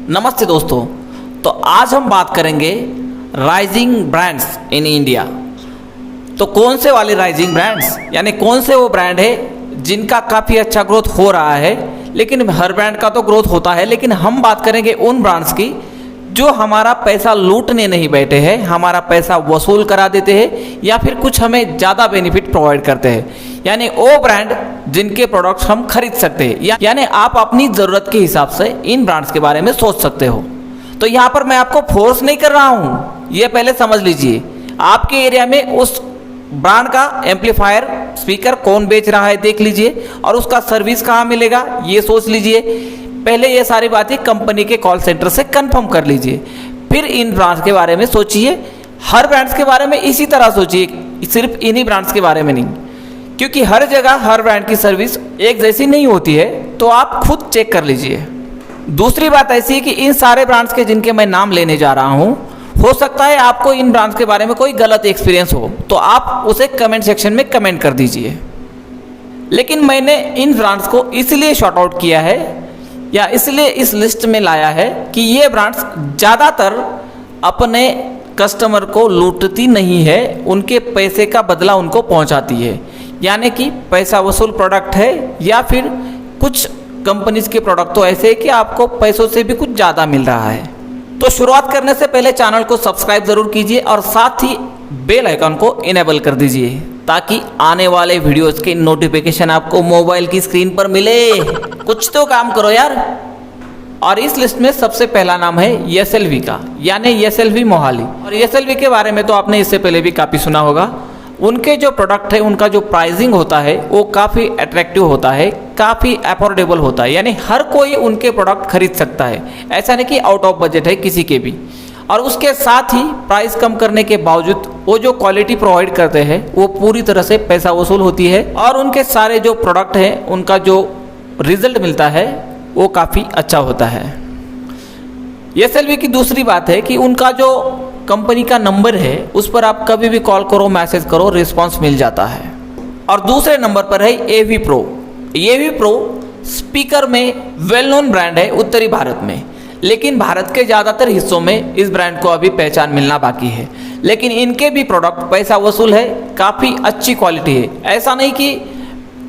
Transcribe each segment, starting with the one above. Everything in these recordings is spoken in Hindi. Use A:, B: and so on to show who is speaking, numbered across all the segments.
A: नमस्ते दोस्तों। तो आज हम बात करेंगे राइजिंग ब्रांड्स इन इंडिया। तो कौन से वाले राइजिंग ब्रांड्स, यानी कौन से वो ब्रांड है जिनका काफ़ी अच्छा ग्रोथ हो रहा है। लेकिन हर ब्रांड का तो ग्रोथ होता है, लेकिन हम बात करेंगे उन ब्रांड्स की जो हमारा पैसा लूटने नहीं बैठे हैं, हमारा पैसा वसूल करा देते हैं या फिर कुछ हमें ज़्यादा बेनिफिट प्रोवाइड करते हैं। यानी वो ब्रांड जिनके प्रोडक्ट्स हम खरीद सकते हैं, यानी आप अपनी ज़रूरत के हिसाब से इन ब्रांड्स के बारे में सोच सकते हो। तो यहाँ पर मैं आपको फोर्स नहीं कर रहा हूँ, ये पहले समझ लीजिए। आपके एरिया में उस ब्रांड का एम्पलीफायर स्पीकर कौन बेच रहा है देख लीजिए, और उसका सर्विस कहाँ मिलेगा ये सोच लीजिए। पहले ये सारी बातें कंपनी के कॉल सेंटर से कंफर्म कर लीजिए, फिर इन ब्रांड्स के बारे में सोचिए। हर ब्रांड्स के बारे में इसी तरह सोचिए, सिर्फ इन्हीं ब्रांड्स के बारे में नहीं, क्योंकि हर जगह हर ब्रांड की सर्विस एक जैसी नहीं होती है। तो आप खुद चेक कर लीजिए। दूसरी बात ऐसी है कि इन सारे ब्रांड्स के जिनके मैं नाम लेने जा रहा हूँ, हो सकता है आपको इन ब्रांड्स के बारे में कोई गलत एक्सपीरियंस हो, तो आप उसे कमेंट सेक्शन में कमेंट कर दीजिए। लेकिन मैंने इन ब्रांड्स को इसलिए शॉर्ट आउट किया है या इसलिए इस लिस्ट में लाया है कि ये ब्रांड्स ज़्यादातर अपने कस्टमर को लूटती नहीं है, उनके पैसे का बदला उनको पहुंचाती है। यानी कि पैसा वसूल प्रोडक्ट है, या फिर कुछ कंपनीज के प्रोडक्ट तो ऐसे है कि आपको पैसों से भी कुछ ज़्यादा मिल रहा है। तो शुरुआत करने से पहले चैनल को सब्सक्राइब ज़रूर कीजिए और साथ ही बेल आइकन को इनेबल कर दीजिए, ताकि आने वाले वीडियोस के नोटिफिकेशन आपको मोबाइल की स्क्रीन पर मिले। कुछ तो काम करो यार। और इस लिस्ट में सबसे पहला नाम है एसएलवी का, यानी एसएलवी मोहाली। और एसएलवी के बारे में तो आपने इससे पहले भी काफ़ी सुना होगा। उनके जो प्रोडक्ट है, उनका जो प्राइसिंग होता है वो काफ़ी अट्रैक्टिव होता है, काफ़ी अफोर्डेबल होता है। यानी हर कोई उनके प्रोडक्ट खरीद सकता है, ऐसा नहीं कि आउट ऑफ बजट है किसी के भी। और उसके साथ ही प्राइस कम करने के बावजूद वो जो क्वालिटी प्रोवाइड करते हैं वो पूरी तरह से पैसा वसूल होती है, और उनके सारे जो प्रोडक्ट हैं उनका जो रिजल्ट मिलता है वो काफ़ी अच्छा होता है। एसएलवी की दूसरी बात है कि उनका जो कंपनी का नंबर है उस पर आप कभी भी कॉल करो, मैसेज करो, रिस्पांस मिल जाता है। और दूसरे नंबर पर है एवी प्रो। एवी प्रो स्पीकर में वेल नोन ब्रांड है उत्तरी भारत में, लेकिन भारत के ज़्यादातर हिस्सों में इस ब्रांड को अभी पहचान मिलना बाकी है। लेकिन इनके भी प्रोडक्ट पैसा वसूल है, काफ़ी अच्छी क्वालिटी है। ऐसा नहीं कि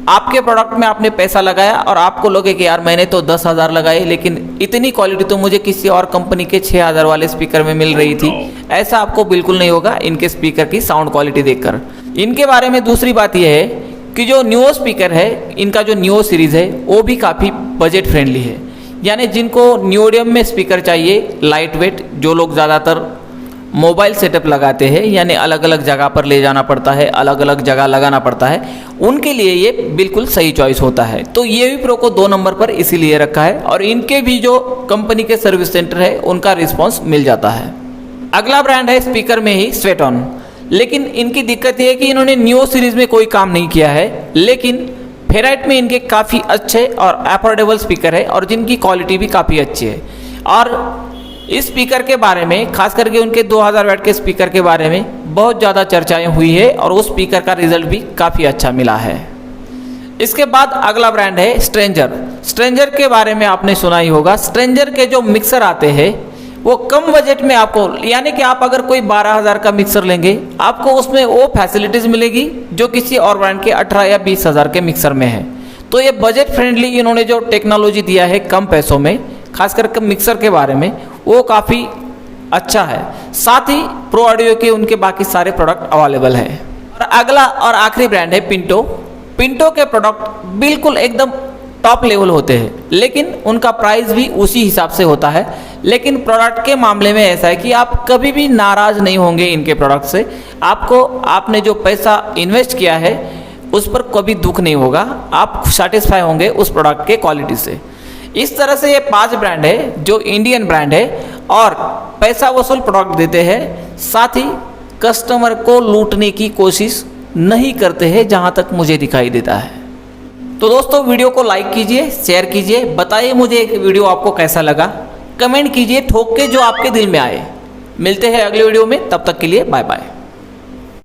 A: आपके प्रोडक्ट में आपने पैसा लगाया और आपको लगे कि यार मैंने तो 10,000 लगाए, लेकिन इतनी क्वालिटी तो मुझे किसी और कंपनी के 6,000 वाले स्पीकर में मिल रही थी। ऐसा आपको बिल्कुल नहीं होगा इनके स्पीकर की साउंड क्वालिटी देखकर। इनके बारे में दूसरी बात यह है कि जो न्यू स्पीकर है, इनका जो न्यू सीरीज़ है वो भी काफ़ी बजट फ्रेंडली है। यानी जिनको न्यूडियम में स्पीकर चाहिए, लाइट वेट, जो लोग ज़्यादातर मोबाइल सेटअप लगाते हैं, यानी अलग अलग जगह पर ले जाना पड़ता है, अलग अलग जगह लगाना पड़ता है, उनके लिए ये बिल्कुल सही चॉइस होता है। तो ये भी प्रो को 2 नंबर पर इसीलिए रखा है, और इनके भी जो कंपनी के सर्विस सेंटर है उनका रिस्पॉन्स मिल जाता है। अगला ब्रांड है स्पीकर में ही स्वेटॉन। लेकिन इनकी दिक्कत ये है कि इन्होंने न्यू सीरीज़ में कोई काम नहीं किया है, लेकिन फेराइट में इनके काफ़ी अच्छे और अफोर्डेबल स्पीकर है, और जिनकी क्वालिटी भी काफ़ी अच्छी है। और इस स्पीकर के बारे में, खास करके उनके 2000 वाट के स्पीकर के बारे में बहुत ज़्यादा चर्चाएं हुई है, और उस स्पीकर का रिजल्ट भी काफ़ी अच्छा मिला है। इसके बाद अगला ब्रांड है स्ट्रेंजर। स्ट्रेंजर के बारे में आपने सुना ही होगा। स्ट्रेंजर के जो मिक्सर आते हैं वो कम बजट में आपको, यानी कि आप अगर कोई 12,000 का मिक्सर लेंगे, आपको उसमें वो फैसिलिटीज़ मिलेगी जो किसी और ब्रांड के 18 या 20,000 के मिक्सर में है। तो ये बजट फ्रेंडली इन्होंने जो टेक्नोलॉजी दिया है कम पैसों में, खास करके मिक्सर के बारे में, वो काफ़ी अच्छा है। साथ ही प्रो ऑडियो के उनके बाकी सारे प्रोडक्ट अवेलेबल है। और अगला और आखिरी ब्रांड है पिंटो। पिंटो के प्रोडक्ट बिल्कुल एकदम टॉप लेवल होते हैं, लेकिन उनका प्राइस भी उसी हिसाब से होता है। लेकिन प्रोडक्ट के मामले में ऐसा है कि आप कभी भी नाराज़ नहीं होंगे इनके प्रोडक्ट से। आपने जो पैसा इन्वेस्ट किया है उस पर कभी दुख नहीं होगा, आप सेटिस्फाई होंगे उस प्रोडक्ट के क्वालिटी से। इस तरह से ये 5 ब्रांड है जो इंडियन ब्रांड है और पैसा वसूल प्रोडक्ट देते हैं, साथ ही कस्टमर को लूटने की कोशिश नहीं करते हैं, जहां तक मुझे दिखाई देता है। तो दोस्तों, वीडियो को लाइक कीजिए, शेयर कीजिए, बताइए मुझे एक वीडियो आपको कैसा लगा, कमेंट कीजिए ठोक के जो आपके दिल में आए। मिलते हैं अगले वीडियो में, तब तक के लिए बाय बाय।